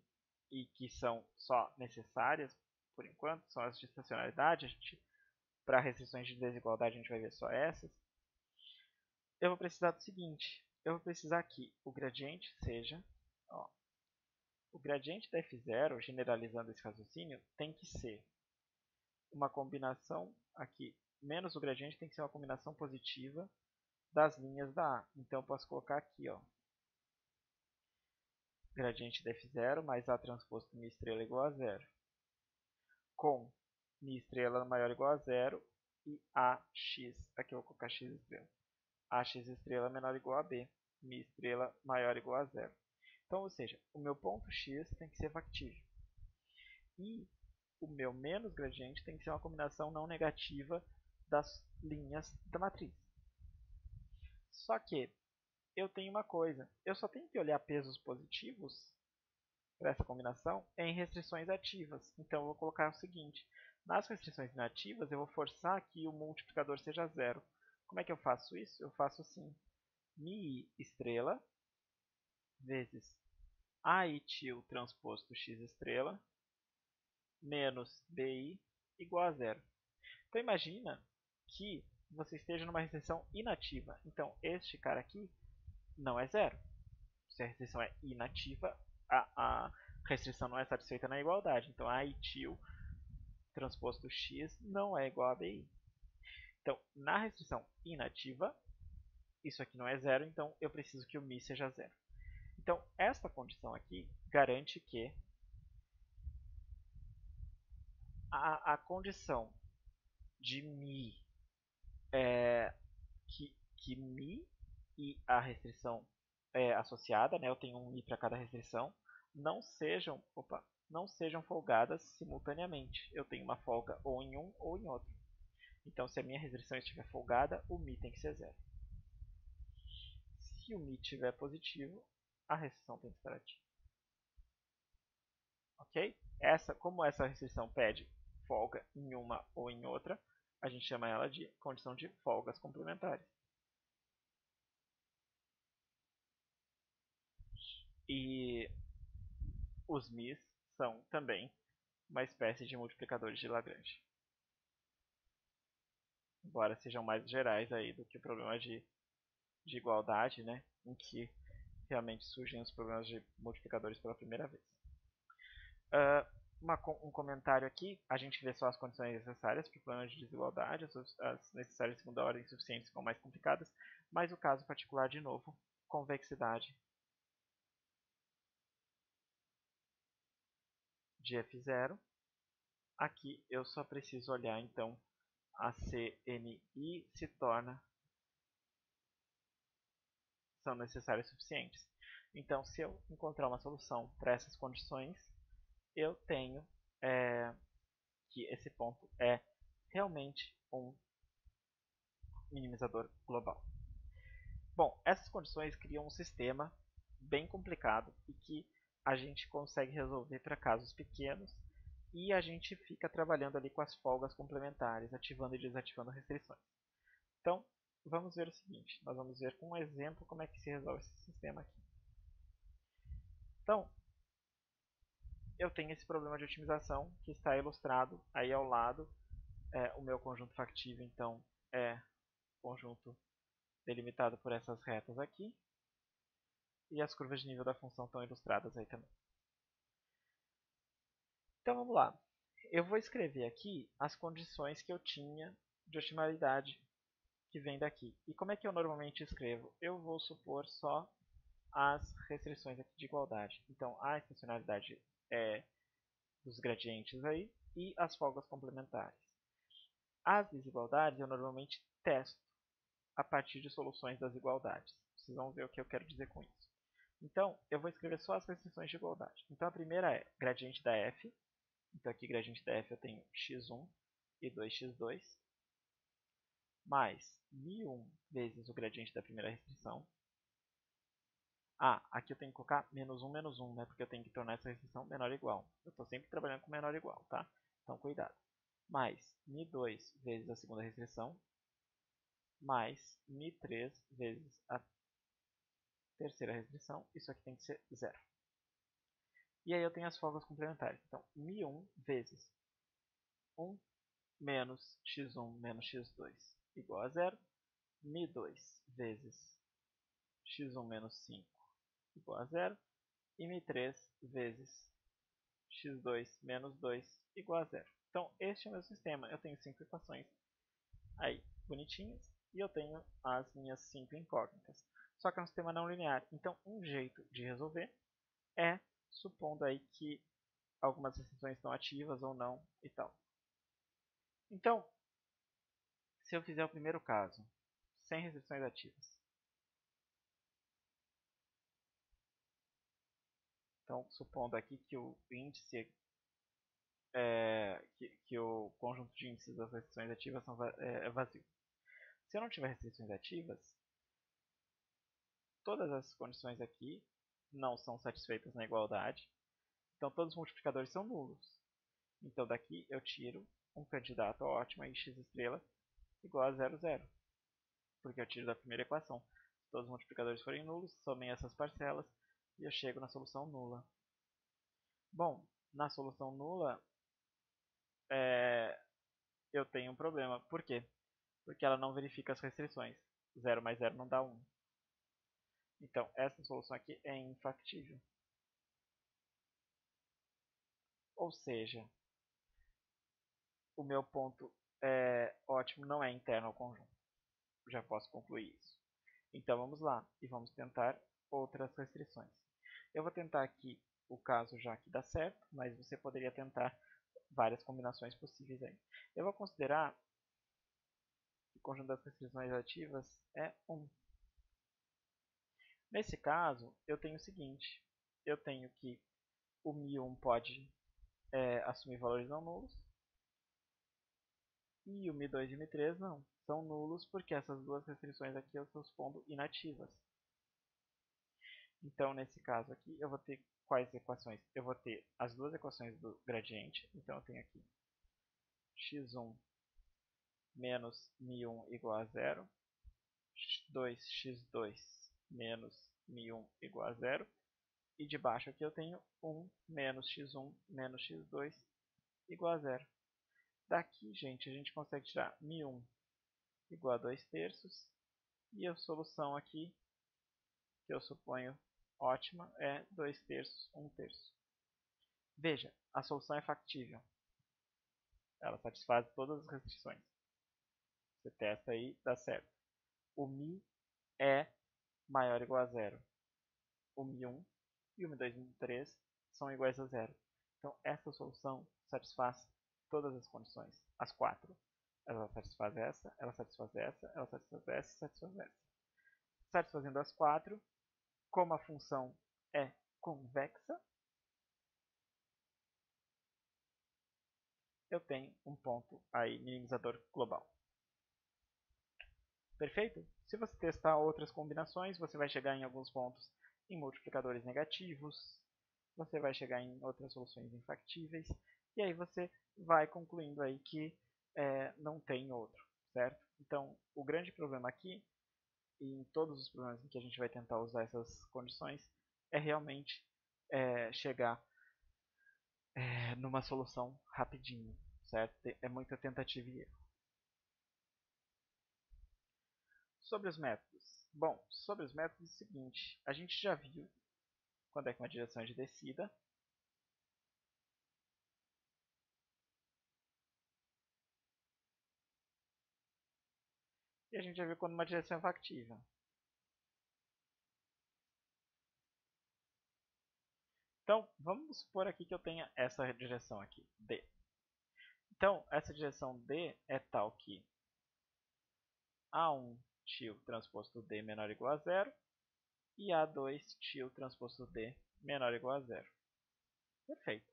e que são só necessárias, por enquanto, são as de estacionalidade, para restrições de desigualdade a gente vai ver só essas, eu vou precisar do seguinte, eu vou precisar que o gradiente seja, ó, o gradiente da f0, generalizando esse raciocínio, tem que ser uma combinação aqui, menos o gradiente tem que ser uma combinação positiva das linhas da A. Então eu posso colocar aqui, ó, gradiente da f0 mais A transposto mi estrela igual a zero, com mi estrela maior ou igual a zero e AX, aqui eu vou colocar x estrela, AX estrela menor ou igual a B, mi estrela maior ou igual a zero. Então, ou seja, o meu ponto x tem que ser factível. E o meu menos gradiente tem que ser uma combinação não negativa das linhas da matriz. Só que eu tenho uma coisa, eu só tenho que olhar pesos positivos para essa combinação em restrições ativas. Então eu vou colocar o seguinte, nas restrições inativas eu vou forçar que o multiplicador seja zero. Como é que eu faço isso? Eu faço assim, mi estrela vezes AI til transposto x estrela menos bi igual a zero. Então imagina que você esteja numa restrição inativa. Então este cara aqui não é zero. Se a restrição é inativa, a restrição não é satisfeita na igualdade. Então AI til transposto x não é igual a bi. Então na restrição inativa, isso aqui não é zero, então eu preciso que o mi seja zero. Então esta condição aqui garante que a condição de mi que mi e a restrição associada, né, eu tenho um mi para cada restrição, não sejam folgadas simultaneamente. Eu tenho uma folga ou em um ou em outro. Então, se a minha restrição estiver folgada, o mi tem que ser zero. Se o mi estiver positivo, a restrição tem que estar ativa. Ok? Como essa restrição pede folga em uma ou em outra, a gente chama ela de condição de folgas complementares. E os mi's são também uma espécie de multiplicadores de Lagrange. Embora sejam mais gerais aí do que o problema de igualdade, né, em que realmente surgem os problemas de multiplicadores pela primeira vez. Um comentário aqui, a gente vê só as condições necessárias para o problema de desigualdade, as necessárias de segunda ordem suficientes ficam mais complicadas, mas o caso particular, de novo, convexidade de f0. Aqui eu só preciso olhar, então, a CNI se torna são necessárias suficientes. Então, se eu encontrar uma solução para essas condições, eu tenho que esse ponto é realmente um minimizador global. Bom, essas condições criam um sistema bem complicado e que a gente consegue resolver para casos pequenos e a gente fica trabalhando ali com as folgas complementares, ativando e desativando restrições. Então, vamos ver o seguinte, nós vamos ver com um exemplo como é que se resolve esse sistema aqui. Então, eu tenho esse problema de otimização que está ilustrado aí ao lado. O meu conjunto factível, então, é conjunto delimitado por essas retas aqui. E as curvas de nível da função estão ilustradas aí também. Então vamos lá. Eu vou escrever aqui as condições que eu tinha de otimalidade que vem daqui. E como é que eu normalmente escrevo? Eu vou supor só as restrições aqui de igualdade. Então a extensionalidade é dos gradientes aí e as folgas complementares. As desigualdades eu normalmente testo a partir de soluções das igualdades. Vocês vão ver o que eu quero dizer com isso. Então, eu vou escrever só as restrições de igualdade. Então, a primeira é gradiente da f. Então, aqui, gradiente da f, eu tenho x1 e 2x2, mais μ1 vezes o gradiente da primeira restrição. Aqui eu tenho que colocar menos 1, né? Porque eu tenho que tornar essa restrição menor ou igual. Eu estou sempre trabalhando com menor ou igual, tá? Então, cuidado. Mais μ2 vezes a segunda restrição, mais μ3 vezes a terceira restrição. Isso aqui tem que ser zero. E aí eu tenho as folgas complementares. Então, μ1 vezes 1 menos x1 menos x2 igual a zero. μ2 vezes x1 menos 5 igual a zero. E μ3 vezes x2 menos 2 igual a zero. Então, este é o meu sistema. Eu tenho 5 equações aí bonitinhas e eu tenho as minhas 5 incógnitas. Só que é um sistema não linear. Então, um jeito de resolver é supondo aí que algumas restrições estão ativas ou não e tal. Então, se eu fizer o primeiro caso, sem restrições ativas. Então, supondo aqui que o índice que o conjunto de índices das restrições ativas é vazio. Se eu não tiver restrições ativas, todas as condições aqui não são satisfeitas na igualdade. Então, todos os multiplicadores são nulos. Então, daqui eu tiro um candidato ótimo em x estrela igual a 0, 0. Porque eu tiro da primeira equação. Se todos os multiplicadores forem nulos, somem essas parcelas e eu chego na solução nula. Bom, na solução nula, eu tenho um problema. Por quê? Porque ela não verifica as restrições. 0 mais 0 não dá 1. Então, essa solução aqui é infactível. Ou seja, o meu ponto ótimo não é interno ao conjunto. Já posso concluir isso. Então, vamos lá e vamos tentar outras restrições. Eu vou tentar aqui o caso já que dá certo, mas você poderia tentar várias combinações possíveis aí. Eu vou considerar que o conjunto das restrições ativas é 1. Nesse caso, eu tenho o seguinte. Eu tenho que o μ1 pode assumir valores não nulos. E o μ2 e o μ3 não. São nulos porque essas duas restrições aqui eu estou supondo inativas. Então, nesse caso aqui, eu vou ter quais equações? Eu vou ter as duas equações do gradiente. Então, eu tenho aqui x1 menos μ1 igual a 0. 2x2 menos μ1 igual a 0. E de baixo aqui eu tenho 1 menos x1 menos x2 igual a 0. Daqui, gente, a gente consegue tirar μ1 igual a 2 terços. E a solução aqui, que eu suponho ótima, é 2 terços, 1 terço. Veja, a solução é factível. Ela satisfaz todas as restrições. Você testa aí, dá certo. O μ é maior ou igual a 0. O μ1 e o μ2 e o μ3 são iguais a 0. Então, essa solução satisfaz todas as condições, as 4. Ela satisfaz essa, ela satisfaz essa, ela satisfaz essa e satisfaz essa. Satisfazendo as 4, como a função é convexa, eu tenho um ponto aí minimizador global. Perfeito? Se você testar outras combinações, você vai chegar em alguns pontos em multiplicadores negativos, você vai chegar em outras soluções infactíveis, e aí você vai concluindo aí que não tem outro, certo? Então, o grande problema aqui, e em todos os problemas em que a gente vai tentar usar essas condições, é realmente chegar numa solução rapidinho, certo? É muita tentativa e erro. Sobre os métodos. Bom, sobre os métodos é o seguinte, a gente já viu quando é que uma direção é de descida. E a gente já viu quando uma direção é factível. Então, vamos supor aqui que eu tenha essa direção aqui, D. Então, essa direção D é tal que A1 tio transposto D menor ou igual a zero e A2 tio transposto D menor ou igual a zero. Perfeito.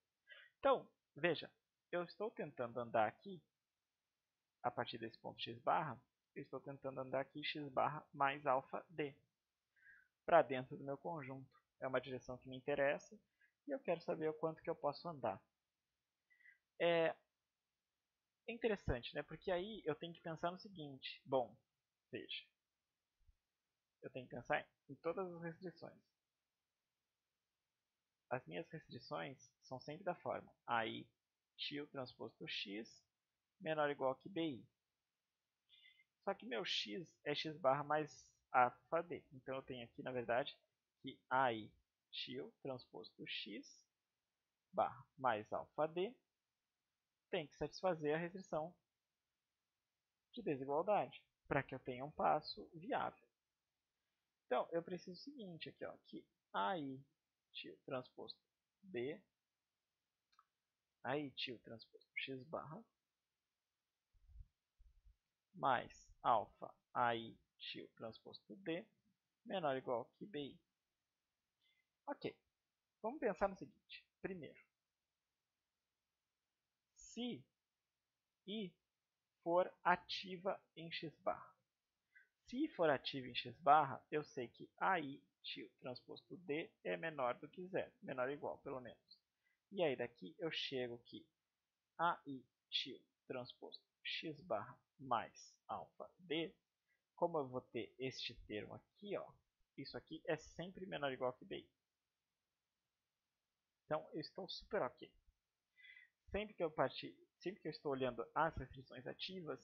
Então, veja, eu estou tentando andar aqui, a partir desse ponto x barra, eu estou tentando andar aqui x barra mais alfa D para dentro do meu conjunto. É uma direção que me interessa e eu quero saber o quanto que eu posso andar. É interessante, né? Porque aí eu tenho que pensar no seguinte. Bom, veja, eu tenho que pensar em todas as restrições. As minhas restrições são sempre da forma AI tio transposto x menor ou igual que BI. Só que meu x é x barra mais alfa d. Então eu tenho aqui, na verdade, que AI tio transposto x barra mais alfa d tem que satisfazer a restrição de desigualdade para que eu tenha um passo viável. Então, eu preciso do seguinte aqui, ó, que AI tio transposto b, AI tio transposto x barra mais alfa AI tio transposto d menor ou igual que bi. Ok, vamos pensar no seguinte. Primeiro, se I for ativa em x barra. Se I for ativa em x barra, eu sei que AI tio transposto D é menor do que zero, menor ou igual, pelo menos. E aí daqui eu chego que AI tio transposto x barra mais alfa D, como eu vou ter este termo aqui, ó, isso aqui é sempre menor ou igual que BI. Então eu estou super ok. Sempre que eu estou olhando as restrições ativas,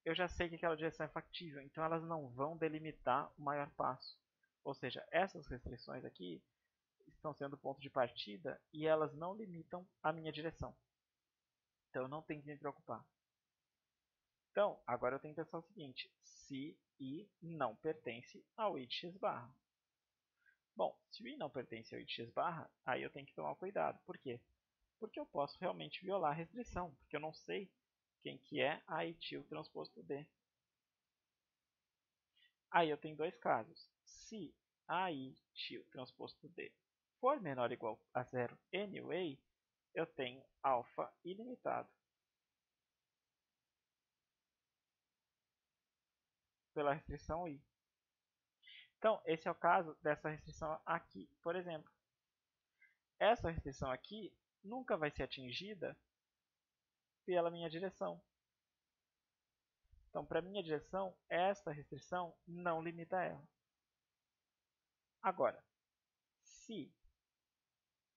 eu já sei que aquela direção é factível, então elas não vão delimitar o maior passo. Ou seja, essas restrições aqui estão sendo ponto de partida e elas não limitam a minha direção. Então eu não tenho que me preocupar. Então, agora eu tenho que pensar o seguinte, se I não pertence ao I de x barra. Bom, se o I não pertence ao I de x barra, aí eu tenho que tomar cuidado. Por quê? Porque eu posso realmente violar a restrição, porque eu não sei quem que é a I tio transposto D. Aí eu tenho dois casos. Se AI tio transposto D for menor ou igual a zero anyway, eu tenho alfa ilimitado pela restrição I. Então, esse é o caso dessa restrição aqui, por exemplo. Essa restrição aqui nunca vai ser atingida pela minha direção. Então, para minha direção, esta restrição não limita ela. Agora, se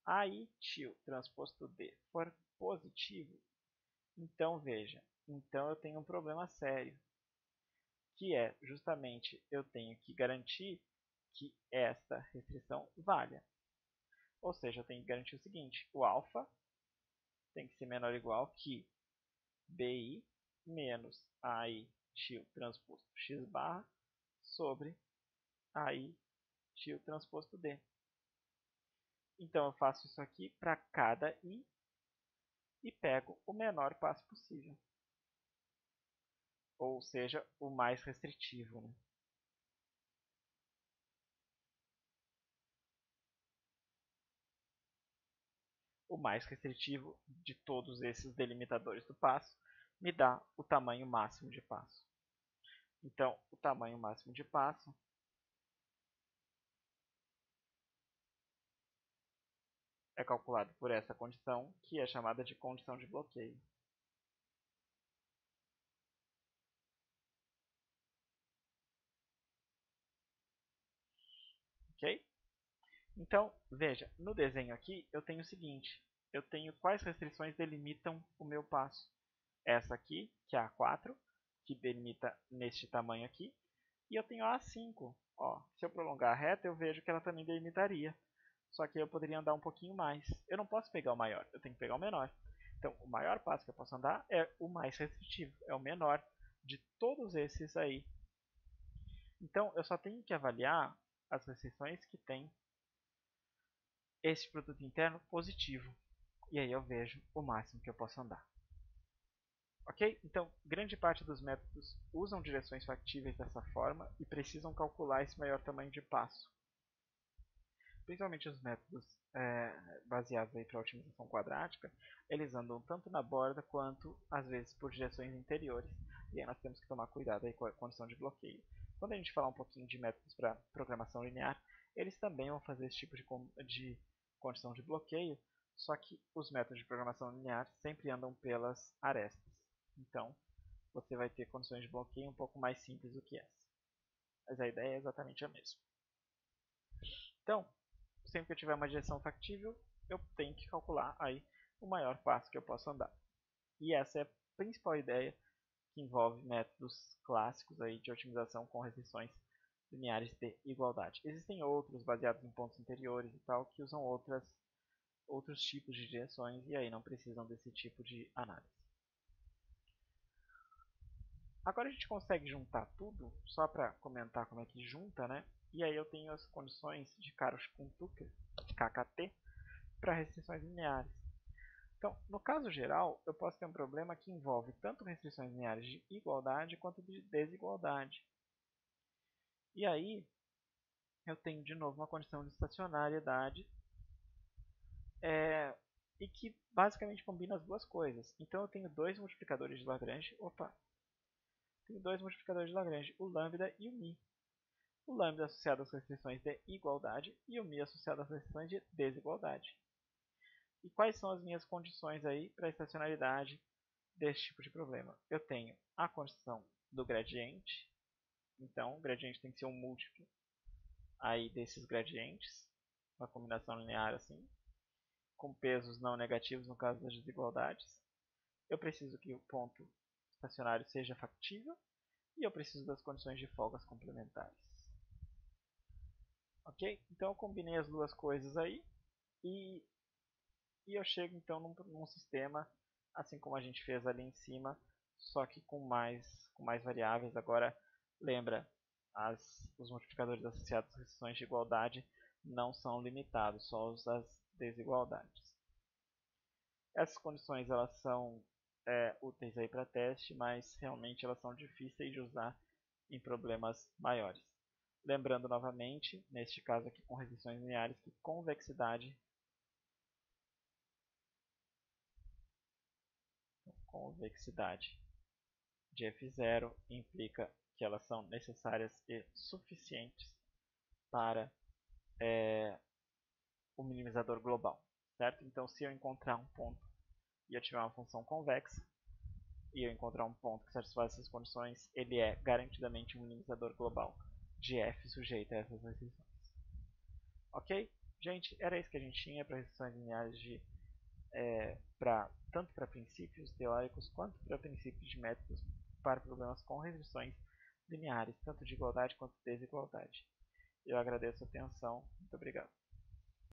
AI tio transposto D for positivo, então veja, então eu tenho um problema sério, que é justamente eu tenho que garantir que esta restrição valha. Ou seja, eu tenho que garantir o seguinte, o alfa tem que ser menor ou igual que BI menos AI tio transposto x barra sobre AI tio transposto D. Então eu faço isso aqui para cada I e pego o menor passo possível. Ou seja, o mais restritivo, né? O mais restritivo de todos esses delimitadores do passo me dá o tamanho máximo de passo. Então, o tamanho máximo de passo é calculado por essa condição, que é chamada de condição de bloqueio. Ok? Então, veja, no desenho aqui eu tenho o seguinte, eu tenho quais restrições delimitam o meu passo. Essa aqui, que é a 4, que delimita neste tamanho aqui, E eu tenho A5. Ó, se eu prolongar a reta, eu vejo que ela também delimitaria. Só que eu poderia andar um pouquinho mais. Eu não posso pegar o maior, eu tenho que pegar o menor. Então, o maior passo que eu posso andar é o mais restritivo, é o menor de todos esses aí. Então, eu só tenho que avaliar as restrições que tem esse produto interno positivo. E aí eu vejo o máximo que eu posso andar. Ok? Então, grande parte dos métodos usam direções factíveis dessa forma e precisam calcular esse maior tamanho de passo. Principalmente os métodos baseados para otimização quadrática, eles andam tanto na borda quanto, às vezes, por direções interiores. E aí nós temos que tomar cuidado aí com a condição de bloqueio. Quando a gente falar um pouquinho de métodos para programação linear, eles também vão fazer esse tipo de condição de bloqueio, só que os métodos de programação linear sempre andam pelas arestas. Então, você vai ter condições de bloqueio um pouco mais simples do que essa. Mas a ideia é exatamente a mesma. Então, sempre que eu tiver uma direção factível, eu tenho que calcular aí o maior passo que eu posso andar. E essa é a principal ideia que envolve métodos clássicos aí de otimização com restrições lineares de igualdade. Existem outros baseados em pontos interiores e tal que usam outros tipos de direções e aí não precisam desse tipo de análise. Agora a gente consegue juntar tudo, só para comentar como é que junta, né? E aí eu tenho as condições de Karosh-Kuhn-Tucker, KKT, para restrições lineares. Então, no caso geral, eu posso ter um problema que envolve tanto restrições lineares de igualdade quanto de desigualdade. E aí, eu tenho de novo uma condição de estacionariedade e que basicamente combina as duas coisas. Então, eu tenho dois multiplicadores de Lagrange. Opa! Tenho dois multiplicadores de Lagrange, o lambda e o mi. O lambda associado às restrições de igualdade e o mi associado às restrições de desigualdade. E quais são as minhas condições aí para a estacionalidade desse tipo de problema? Eu tenho a condição do gradiente, então o gradiente tem que ser um múltiplo aí desses gradientes, uma combinação linear assim, com pesos não negativos no caso das desigualdades. Eu preciso que o ponto estacionário seja factível e eu preciso das condições de folgas complementares. Ok? Então eu combinei as duas coisas aí e eu chego então num sistema, assim como a gente fez ali em cima, só que com mais variáveis. Agora, lembra, os multiplicadores associados às restrições de igualdade não são limitados, só os das desigualdades. Essas condições elas são úteis para teste, mas realmente elas são difíceis de usar em problemas maiores. Lembrando novamente, neste caso aqui com restrições lineares, que convexidade de f0 implica que elas são necessárias e suficientes para o minimizador global, certo? Então, se eu encontrar um ponto e eu tiver uma função convexa, e eu encontrar um ponto que satisfaz essas condições, ele é garantidamente um minimizador global de f sujeito a essas restrições. Ok? Gente, era isso que a gente tinha para restrições lineares tanto para princípios teóricos quanto para princípios de métodos para problemas com restrições lineares, tanto de igualdade quanto de desigualdade. Eu agradeço a atenção. Muito obrigado.